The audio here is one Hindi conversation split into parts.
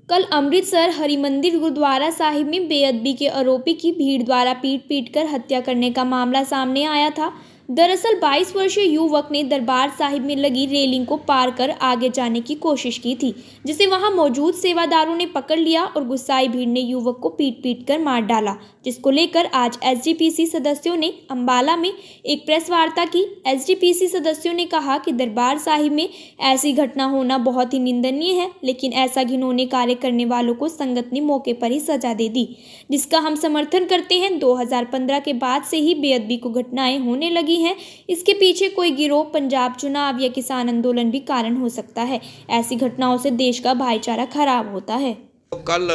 कल अमृतसर हरिमंदिर गुरुद्वारा साहिब में बेअदबी के आरोपी की भीड़ द्वारा पीट कर हत्या करने का मामला सामने आया था। दरअसल 22 वर्षीय युवक ने दरबार साहिब में लगी रेलिंग को पार कर आगे जाने की कोशिश की थी, जिसे वहां मौजूद सेवादारों ने पकड़ लिया और गुस्साई भीड़ ने युवक को पीट कर मार डाला, जिसको लेकर आज एसजीपीसी सदस्यों ने अंबाला में एक प्रेस वार्ता की। एसजीपीसी सदस्यों ने कहा कि दरबार साहिब में ऐसी घटना होना बहुत ही निंदनीय है, लेकिन ऐसा घिनौने कार्य करने वालों को संगत ने मौके पर ही सजा दे दी, जिसका हम समर्थन करते हैं। 2015 के बाद से ही बेअदबी को घटनाएं होने लगी हैं। इसके पीछे कोई गिरोह, पंजाब चुनाव या किसान आंदोलन भी कारण हो सकता है। ऐसी घटनाओं से देश का भाईचारा खराब होता है। कल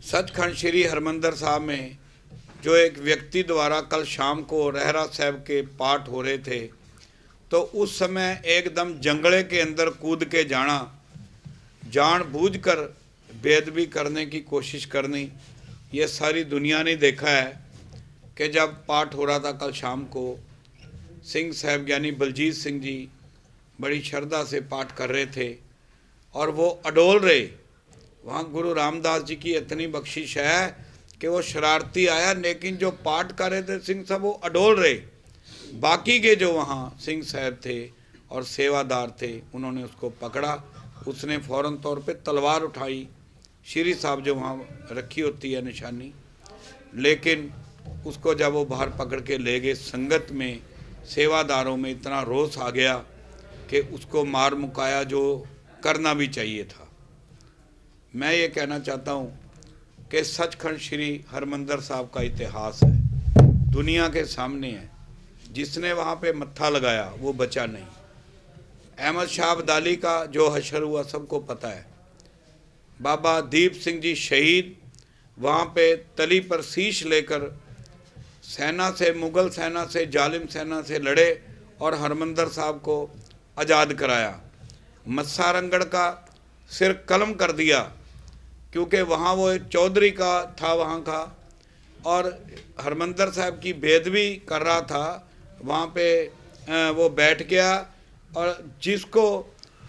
सचखंड श्री हरमंदिर साहब में जो एक व्यक्ति द्वारा कल शाम को रहरास साहब के पाठ हो रहे थे, तो उस समय एकदम जंगले के अंदर कूद के जाना, जानबूझकर बेअदबी करने की कोशिश करनी, ये सारी दुनिया ने देखा है कि जब पाठ हो रहा था कल शाम को, सिंह साहब यानी बलजीत सिंह जी बड़ी श्रद्धा से पाठ कर रहे थे और वो अडोल रहे। वहाँ गुरु रामदास जी की इतनी बख्शिश है कि वो शरारती आया, लेकिन जो पाठ कर रहे थे सिंह साहब वो अडोल रहे। बाकी के जो वहाँ सिंह साहब थे और सेवादार थे, उन्होंने उसको पकड़ा। उसने फ़ौरन तौर पे तलवार उठाई, श्री साहब जो वहाँ रखी होती है निशानी, लेकिन उसको जब वो बाहर पकड़ के ले गए, संगत में सेवादारों में इतना रोष आ गया कि उसको मार मुकाया, जो करना भी चाहिए था। मैं ये कहना चाहता हूँ कि सचखंड श्री हरमंदिर साहब का इतिहास है, दुनिया के सामने है। जिसने वहाँ पे मत्था लगाया वो बचा नहीं। अहमद शाह अब्दाली का जो हशर हुआ सबको पता है। बाबा दीप सिंह जी शहीद वहाँ पे तली पर शीश लेकर सेना से, मुग़ल सेना से, जालिम सेना से लड़े और हरमंदिर साहब को आज़ाद कराया। मस्सा रंगड़ का सिर कलम कर दिया, क्योंकि वहाँ वो एक चौधरी का था वहाँ का, और हरमंदिर साहब की बेअदबी कर रहा था। वहाँ पे वो बैठ गया और जिसको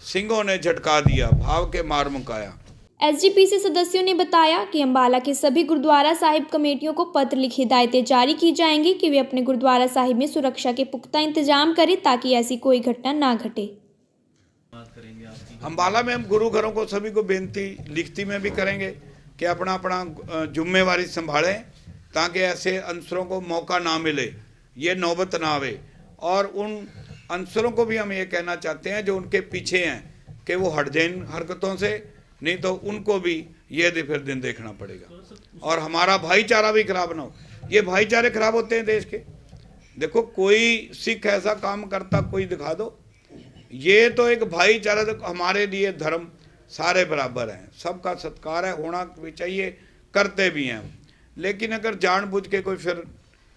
सिंहों ने झटका दिया, भाव के मार मुकाया। एसजीपीसी सदस्यों ने बताया कि अंबाला के सभी गुरुद्वारा साहिब कमेटियों को पत्र लिखी हिदायतें जारी की जाएंगी कि वे अपने गुरुद्वारा साहिब में सुरक्षा के पुख्ता इंतजाम करें ताकि ऐसी कोई घटना ना घटे। अंबाला में हम गुरु घरों को सभी को बेनती लिखती में भी करेंगे कि अपना अपना जिम्मेवारी संभालें, ताकि ऐसे अनसरों को मौका ना मिले, ये नौबत ना आवे। और उन अनसरों को भी हम ये कहना चाहते हैं जो उनके पीछे हैं कि वो हट जाएं हरकतों से, नहीं तो उनको भी ये फिर दिन देखना पड़ेगा और हमारा भाईचारा भी खराब ना हो। ये भाईचारे खराब होते हैं देश के। देखो, कोई सिख ऐसा काम करता कोई दिखा दो, ये तो एक भाईचारा। देखो, हमारे लिए धर्म सारे बराबर हैं, सबका सत्कार है, होना भी चाहिए, करते भी हैं। लेकिन अगर जानबूझ के कोई फिर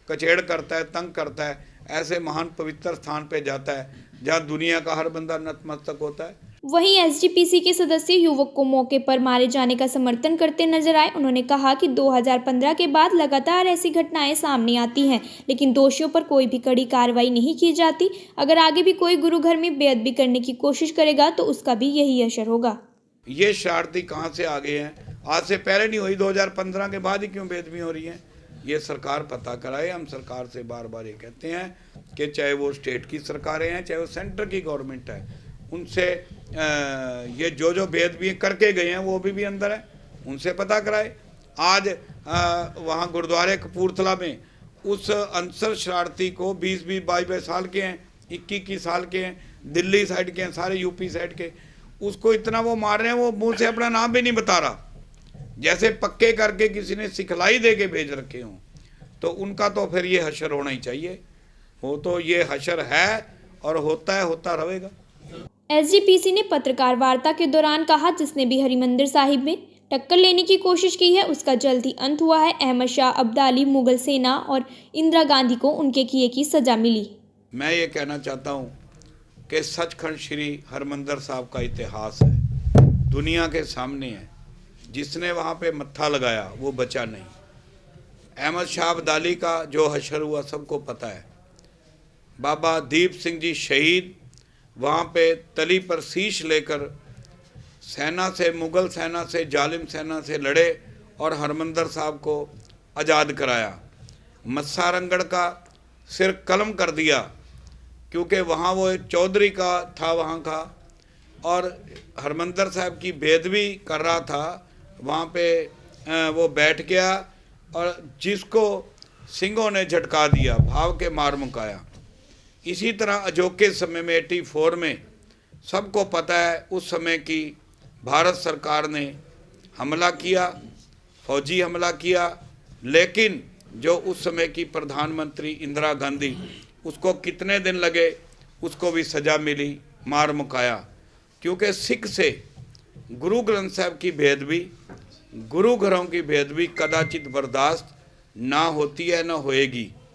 कचेड़ करता है, तंग करता है, ऐसे महान पवित्र स्थान पे जाता है जहाँ दुनिया का हर बंदा नतमस्तक होता है। वहीं एसजीपीसी के सदस्य युवक को मौके पर मारे जाने का समर्थन करते नजर आए। उन्होंने कहा कि 2015 के बाद लगातार ऐसी घटनाएं सामने आती हैं, लेकिन दोषियों पर कोई भी कड़ी कार्रवाई नहीं की जाती। अगर आगे भी कोई गुरु घर में बेअदबी करने की कोशिश करेगा तो उसका भी यही असर होगा। ये शरारती कहाँ से आ गए हैं? आज से पहले नहीं हुई, 2015 के बाद ही क्यों बेअदबी हो रही है? ये सरकार पता कराए। हम सरकार से बार बार ये कहते हैं कि चाहे वो स्टेट की सरकारें हैं, चाहे वो सेंटर की गवर्नमेंट है, उनसे ये जो बेअदबी करके गए हैं वो भी अंदर है, उनसे पता कराए। आज वहाँ गुरुद्वारे कपूरथला में उस अंसर शरारती को 20-20, 22 साल के हैं, 21 साल के हैं, दिल्ली साइड के हैं, सारे यूपी साइड के, उसको इतना वो मार रहे हैं, वो मुंह से अपना नाम भी नहीं बता रहा, जैसे पक्के करके किसी ने सिखलाई दे के भेज रखे हों। तो उनका तो फिर ये हशर होना ही चाहिए। वो तो ये हशर है और होता है, होता रहेगा। एसजीपीसी ने पत्रकार वार्ता के दौरान कहा, जिसने भी हरिमंदिर साहिब में टक्कर लेने की कोशिश की है उसका जल्द ही अंत हुआ है। अहमद शाह अब्दाली, मुगल सेना और इंदिरा गांधी को उनके किए की सजा मिली। मैं ये कहना चाहता हूँ कि सचखंड श्री हरमंदिर साहब का इतिहास है, दुनिया के सामने है। जिसने वहाँ पे मत्था लगाया वो बचा नहीं। अहमद शाह अब्दाली का जो हशर हुआ सबको पता है। बाबा दीप सिंह जी शहीद वहाँ पे तली पर शीश लेकर सेना से, मुग़ल सेना से, जालिम सेना से लड़े और हरमंदर साहब को आज़ाद कराया। मस्सारंगढ़ का सिर कलम कर दिया, क्योंकि वहाँ वो एक चौधरी का था वहाँ का, और हरमंदर साहब की बेदबी कर रहा था। वहाँ पे वो बैठ गया और जिसको सिंहों ने झटका दिया, भाव के मार मुकाया। इसी तरह अजोके समय में 84 में सबको पता है उस समय की भारत सरकार ने हमला किया, फौजी हमला किया, लेकिन जो उस समय की प्रधानमंत्री इंदिरा गांधी, उसको कितने दिन लगे, उसको भी सज़ा मिली, मार मुकाया। क्योंकि सिख से गुरु ग्रंथ साहब की बेदबी, गुरु घरों की बेदबी कदाचित बर्दाश्त ना होती है, ना होएगी।